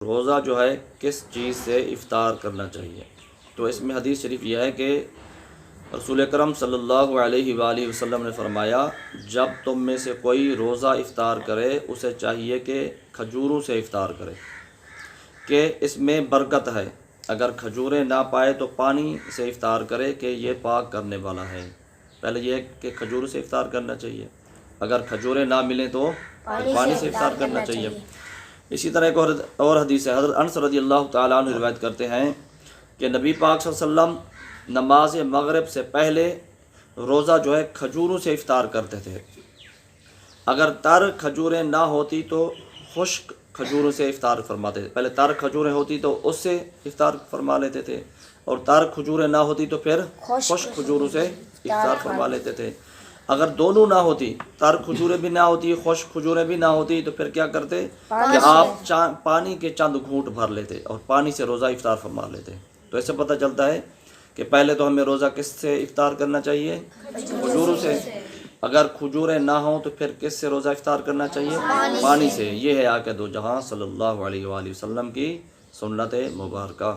روزہ جو ہے کس چیز سے افطار کرنا چاہیے؟ تو اس میں حدیث شریف یہ ہے کہ رسول اکرم صلی اللہ علیہ وآلہ وسلم نے فرمایا، جب تم میں سے کوئی روزہ افطار کرے اسے چاہیے کہ کھجوروں سے افطار کرے کہ اس میں برکت ہے۔ اگر کھجوریں نہ پائے تو پانی سے افطار کرے کہ یہ پاک کرنے والا ہے۔ پہلے یہ ہے کہ کھجوروں سے افطار کرنا چاہیے، اگر کھجوریں نہ ملیں تو پانی سے افطار کرنا چاہیے۔ اسی طرح ایک اور حدیث ہے، حضرت انس رضی اللہ تعالیٰ عنہ روایت کرتے ہیں کہ نبی پاک صلی اللہ علیہ وسلم نماز مغرب سے پہلے روزہ جو ہے کھجوروں سے افطار کرتے تھے۔ اگر تر کھجوریں نہ ہوتی تو خشک کھجوروں سے افطار فرماتے تھے۔ پہلے تر کھجوریں ہوتی تو اس سے افطار فرما لیتے تھے، اور تر کھجوریں نہ ہوتی تو پھر خشک کھجوروں سے افطار فرما لیتے تھے۔ اگر دونوں نہ ہوتی، تر کھجوریں بھی نہ ہوتی، خشک کھجوریں بھی نہ ہوتی، تو پھر کیا کرتے کہ آپ پانی کے چند گھونٹ بھر لیتے اور پانی سے روزہ افطار فرما لیتے۔ تو اس سے پتہ چلتا ہے کہ پہلے تو ہمیں روزہ کس سے افطار کرنا چاہیے؟ کھجوروں سے۔ اگر کھجوریں نہ ہوں تو پھر کس سے روزہ افطار کرنا چاہیے؟ پانی سے۔ یہ ہے آقا دو جہاں صلی اللہ علیہ وآلہ وسلم کی سنت مبارکہ۔